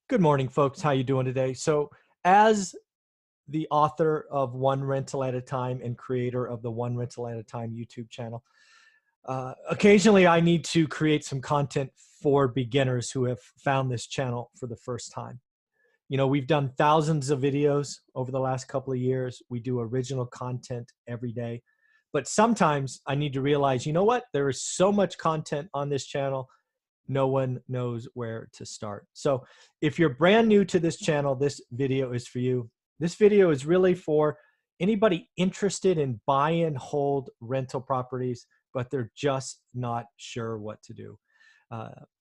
Good morning, folks. How you doing today? So, as the author of One Rental at a Time and creator of the One Rental at a Time YouTube channel, occasionally I need to create some content for beginners who have found this channel for the first time. You know, we've done thousands of videos over the last couple of years. We do original content every day. But sometimes I need to realize, you know what? There is so much content on this channel no one knows where to start. So if you're brand new to this channel, this video is for you. This video is really for anybody interested in buy and hold rental properties, but they're just not sure what to do.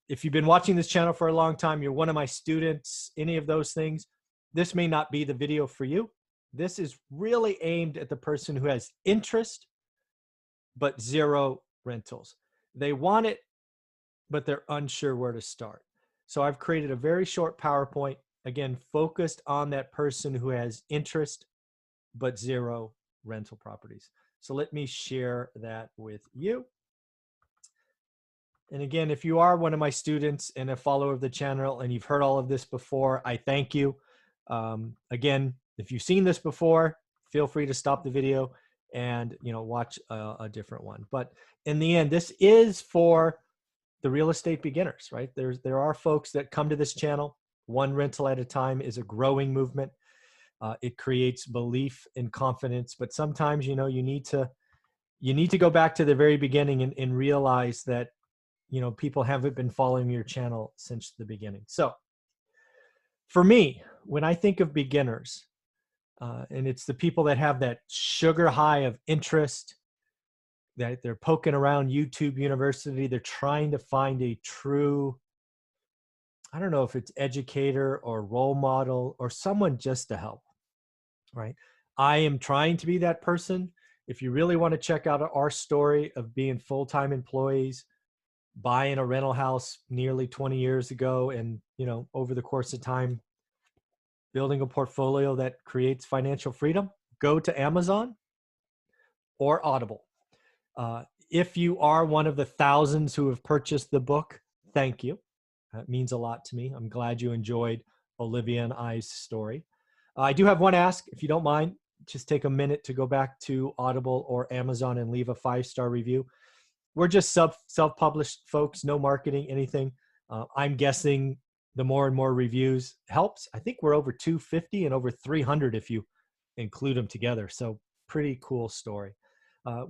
If you've been watching this channel for a long time, you're one of my students, any of those things, this may not be the video for you. This is really aimed at the person who has interest, but zero rentals. They want it, but they're unsure where to start. So I've created a very short PowerPoint, again, focused on that person who has interest, but zero rental properties. So let me share that with you. And again, if you are one of my students and a follower of the channel and you've heard all of this before, I thank you. Again, if you've seen this before, feel free to stop the video and watch a different one. But in the end, this is for the real estate beginners, right? There are folks that come to this channel. One rental at a time is a growing movement. It creates belief and confidence, but sometimes you need to go back to the very beginning and realize that people haven't been following your channel since the beginning. So for me, when I think of beginners, and it's the people that have that sugar high of interest, that they're poking around YouTube University. They're trying to find a true, I don't know if it's educator or role model or someone just to help, right? I am trying to be that person. If you really want to check out our story of being full-time employees, buying a rental house nearly 20 years ago, and, over the course of time, building a portfolio that creates financial freedom, go to Amazon or Audible. If you are one of the thousands who have purchased the book, thank you. That means a lot to me. I'm glad you enjoyed Olivia and I's story. I do have one ask, if you don't mind, just take a minute to go back to Audible or Amazon and leave a 5-star review. We're just self-published folks, no marketing, anything. I'm guessing the more and more reviews helps. I think we're over 250 and over 300 if you include them together. So pretty cool story.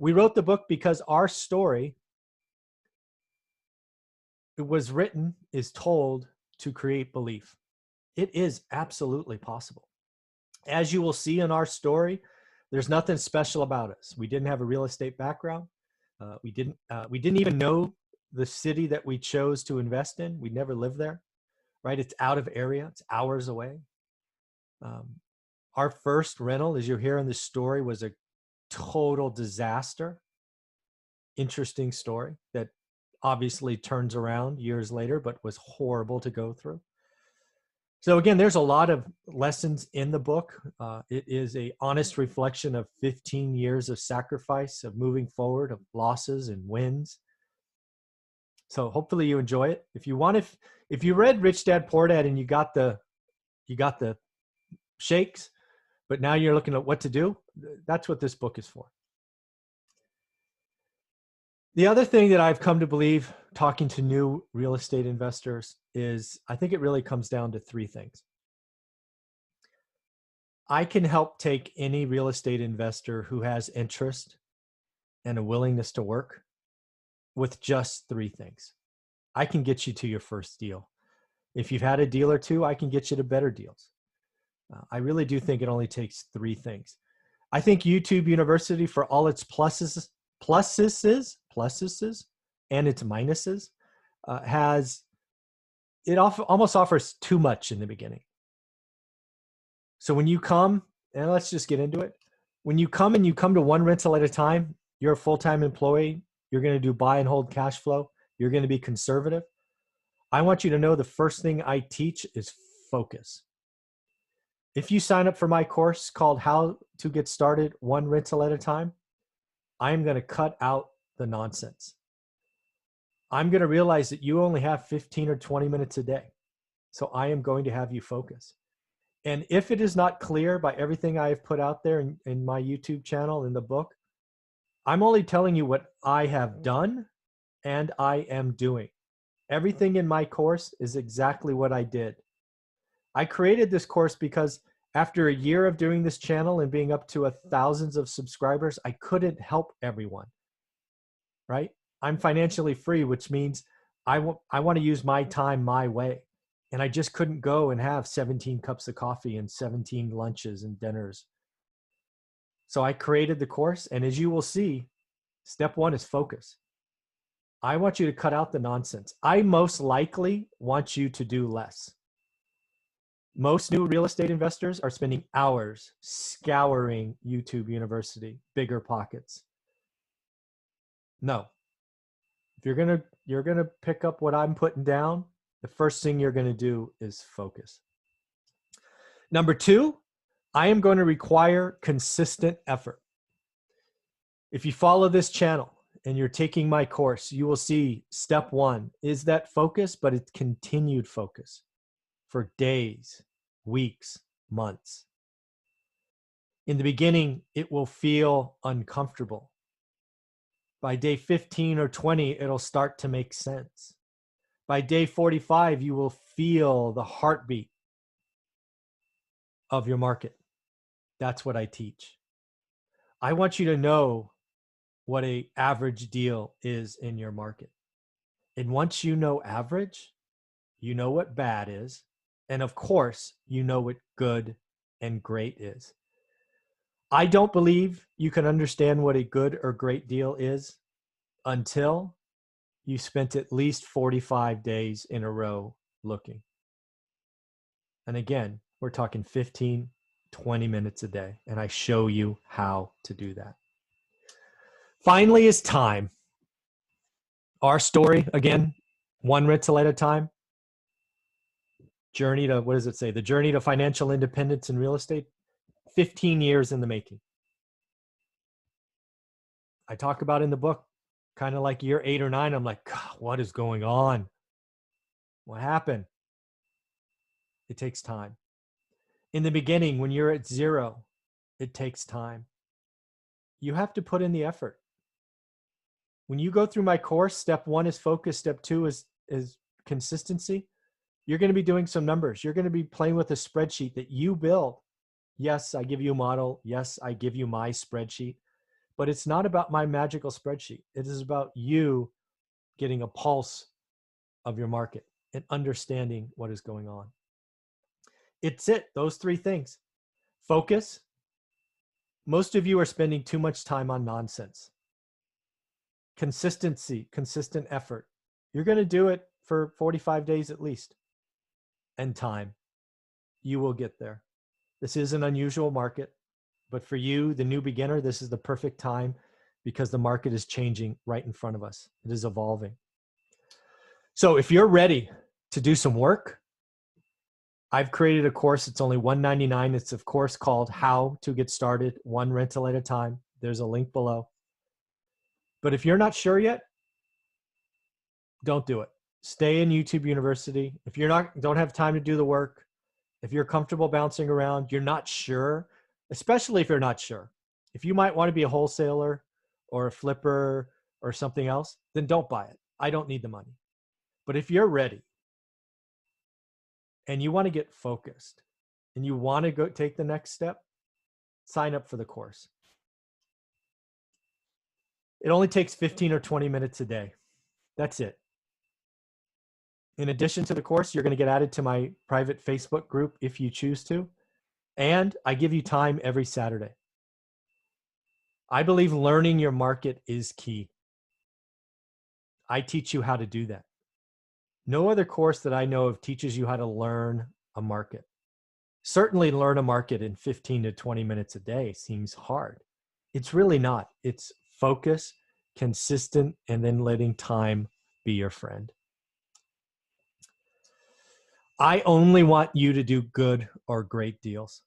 We wrote the book because our story, it was written, is told to create belief. It is absolutely possible. As you will see in our story, there's nothing special about us. We didn't have a real estate background. We didn't even know the city that we chose to invest in. We never lived there, right? It's out of area. It's hours away. Our first rental, as you hear in this story, was a total disaster. Interesting story that obviously turns around years later, but was horrible to go through. So again, there's a lot of lessons in the book. It is a honest reflection of 15 years of sacrifice, of moving forward, of losses and wins. So hopefully you enjoy it. If you read Rich Dad Poor Dad and you got the shakes, but now you're looking at what to do, that's what this book is for. The other thing that I've come to believe, talking to new real estate investors, is I think it really comes down to 3 things. I can help take any real estate investor who has interest and a willingness to work with just 3 things. I can get you to your first deal. If you've had a deal or 2, I can get you to better deals. I really do think it only takes 3 things. I think YouTube University, for all its pluses and its minuses, almost offers too much in the beginning. So when you come, and let's just get into it. When you come to one rental at a time, you're a full-time employee. You're going to do buy and hold cash flow. You're going to be conservative. I want you to know the first thing I teach is focus. If you sign up for my course called How to Get Started One Rental at a Time, I'm going to cut out the nonsense. I'm going to realize that you only have 15 or 20 minutes a day. So I am going to have you focus. And if it is not clear by everything I have put out there in my YouTube channel, in the book, I'm only telling you what I have done and I am doing. Everything in my course is exactly what I did. I created this course because after a year of doing this channel and being up to thousands of subscribers, I couldn't help everyone, right? I'm financially free, which means I want to use my time my way. And I just couldn't go and have 17 cups of coffee and 17 lunches and dinners. So I created the course. And as you will see, step one is focus. I want you to cut out the nonsense. I most likely want you to do less. Most new real estate investors are spending hours scouring YouTube University, bigger pockets. No. If you're gonna pick up what I'm putting down, the first thing you're gonna do is focus. Number two, I am going to require consistent effort. If you follow this channel and you're taking my course, you will see step one is that focus, but it's continued focus for days, weeks, months. In the beginning, it will feel uncomfortable. By day 15 or 20, it'll start to make sense. By day 45, you will feel the heartbeat of your market. That's what I teach. I want you to know what an average deal is in your market. And once you know average, you know what bad is. And of course, you know what good and great is. I don't believe you can understand what a good or great deal is until you spent at least 45 days in a row looking. And again, we're talking 15, 20 minutes a day. And I show you how to do that. Finally is time. Our story, again, one rental at a time. Journey to, what does it say? The journey to financial independence in real estate, 15 years in the making. I talk about in the book, kind of like year 8 or 9, I'm like, God, what is going on? What happened? It takes time. In the beginning, when you're at 0, it takes time. You have to put in the effort. When you go through my course, step 1 is focus, step 2 is consistency. You're going to be doing some numbers. You're going to be playing with a spreadsheet that you build. Yes, I give you a model. Yes, I give you my spreadsheet. But it's not about my magical spreadsheet. It is about you getting a pulse of your market and understanding what is going on. It's it, those 3 things. Focus. Most of you are spending too much time on nonsense. Consistency, consistent effort. You're going to do it for 45 days at least. And time. You will get there. This is an unusual market, but for you, the new beginner, this is the perfect time because the market is changing right in front of us. It is evolving. So if you're ready to do some work, I've created a course. It's only $199. It's a course called How to Get Started, One Rental at a Time. There's a link below. But if you're not sure yet, don't do it. Stay in YouTube University. If you're don't have time to do the work, if you're comfortable bouncing around, you're not sure, especially if you're not sure. If you might want to be a wholesaler or a flipper or something else, then don't buy it. I don't need the money. But if you're ready and you want to get focused and you want to go take the next step, sign up for the course. It only takes 15 or 20 minutes a day. That's it. In addition to the course, you're going to get added to my private Facebook group if you choose to. And I give you time every Saturday. I believe learning your market is key. I teach you how to do that. No other course that I know of teaches you how to learn a market. Certainly learn a market in 15 to 20 minutes a day seems hard. It's really not. It's focus, consistent, and then letting time be your friend. I only want you to do good or great deals.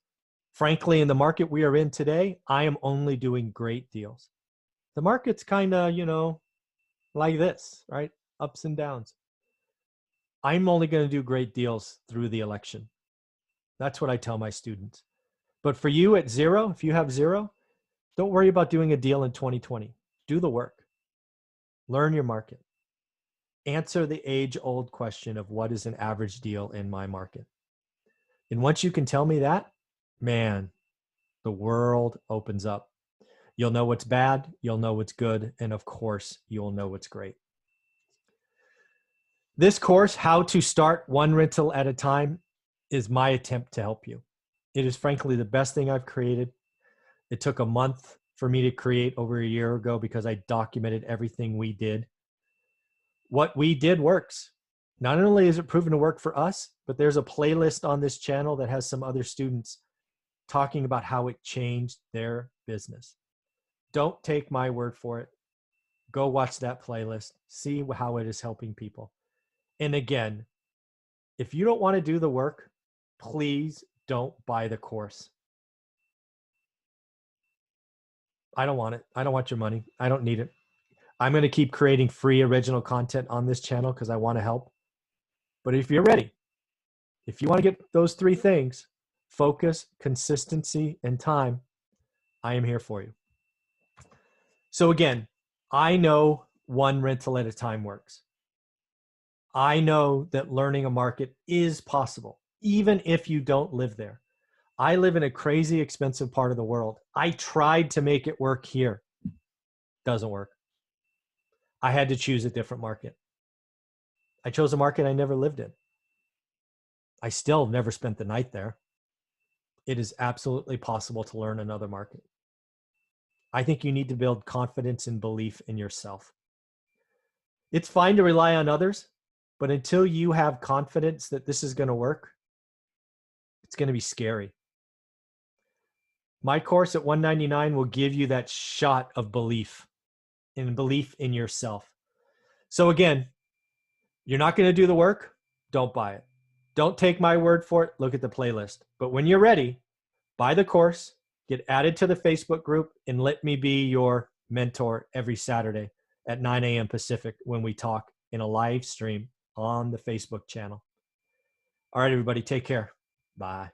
Frankly, in the market we are in today, I am only doing great deals. The market's kind of, like this, right? Ups and downs. I'm only going to do great deals through the election. That's what I tell my students. But for you at zero, if you have zero, don't worry about doing a deal in 2020. Do the work. Learn your market. Answer the age-old question of what is an average deal in my market. And once you can tell me that, man, the world opens up. You'll know what's bad, you'll know what's good, and of course, you'll know what's great. This course, How to Start One Rental at a Time, is my attempt to help you. It is frankly the best thing I've created. It took a month for me to create over a year ago because I documented everything we did. What we did works. Not only is it proven to work for us, but there's a playlist on this channel that has some other students talking about how it changed their business. Don't take my word for it. Go watch that playlist. See how it is helping people. And again, if you don't want to do the work, please don't buy the course. I don't want it. I don't want your money. I don't need it. I'm going to keep creating free original content on this channel because I want to help. But if you're ready, if you want to get those three things, focus, consistency, and time, I am here for you. So again, I know one rental at a time works. I know that learning a market is possible, even if you don't live there. I live in a crazy expensive part of the world. I tried to make it work here. Doesn't work. I had to choose a different market. I chose a market I never lived in. I still never spent the night there. It is absolutely possible to learn another market. I think you need to build confidence and belief in yourself. It's fine to rely on others, but until you have confidence that this is going to work, it's going to be scary. My course at $199 will give you that shot of belief and belief in yourself. So again, you're not going to do the work, don't buy it. Don't take my word for it, look at the playlist. But when you're ready, buy the course, get added to the Facebook group, and let me be your mentor every Saturday at 9 a.m. Pacific when we talk in a live stream on the Facebook channel. All right, everybody, take care. Bye.